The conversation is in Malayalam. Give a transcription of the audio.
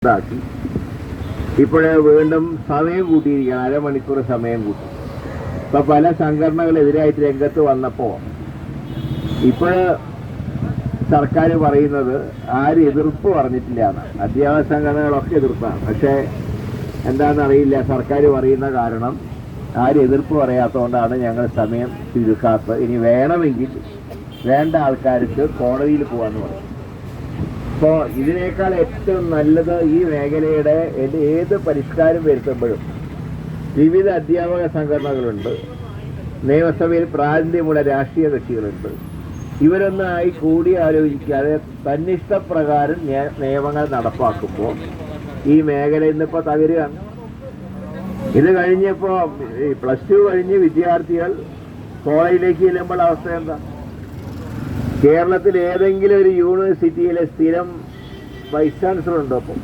ഇതാക്കി ഇപ്പോഴേ വീണ്ടും സമയം കൂട്ടിയിരിക്കുകയാണ്, അരമണിക്കൂർ സമയം കൂട്ടി. ഇപ്പം പല സംഘടനകളെതിരായിട്ട് രംഗത്ത് വന്നപ്പോൾ ഇപ്പോൾ സർക്കാർ പറയുന്നത് ആരും എതിർപ്പ് പറഞ്ഞിട്ടില്ല എന്നാണ്. അധ്യാപക സംഘടനകളൊക്കെ എതിർപ്പാണ്. പക്ഷേ എന്താണെന്നറിയില്ല, സർക്കാർ പറയുന്ന കാരണം ആരും എതിർപ്പ് പറയാത്തതുകൊണ്ടാണ് ഞങ്ങൾ സമയം ചുരുക്കാത്തത്. ഇനി വേണമെങ്കിൽ വേണ്ട ആൾക്കാർക്ക് കോടതിയിൽ പോകാമെന്ന് പറയും. അപ്പോൾ ഇതിനേക്കാൾ ഏറ്റവും നല്ലത് ഈ മേഖലയുടെ ഏത് പരിഷ്കാരം വരുത്തുമ്പോഴും വിവിധ അധ്യാപക സംഘടനകളുണ്ട്, നിയമസഭയിൽ പ്രാതിനിധ്യമുള്ള രാഷ്ട്രീയ കക്ഷികളുണ്ട്. ഇവരൊന്നായി കൂടി ആലോചിക്കാതെ തന്നിഷ്ടപ്രകാരം നിയമങ്ങൾ നടപ്പാക്കുമ്പോൾ ഈ മേഖല ഇന്നിപ്പോൾ തകരുകയാണ്. ഇത് കഴിഞ്ഞപ്പോൾ +2 കഴിഞ്ഞ് വിദ്യാർത്ഥികൾ കോളേജിലേക്ക് ചെല്ലുമ്പോൾ അവസ്ഥ എന്താ? കേരളത്തിൽ ഏതെങ്കിലും ഒരു യൂണിവേഴ്സിറ്റിയിലെ സ്ഥിരം വൈസ് ചാൻസലർ ഉണ്ടോ? അപ്പോൾ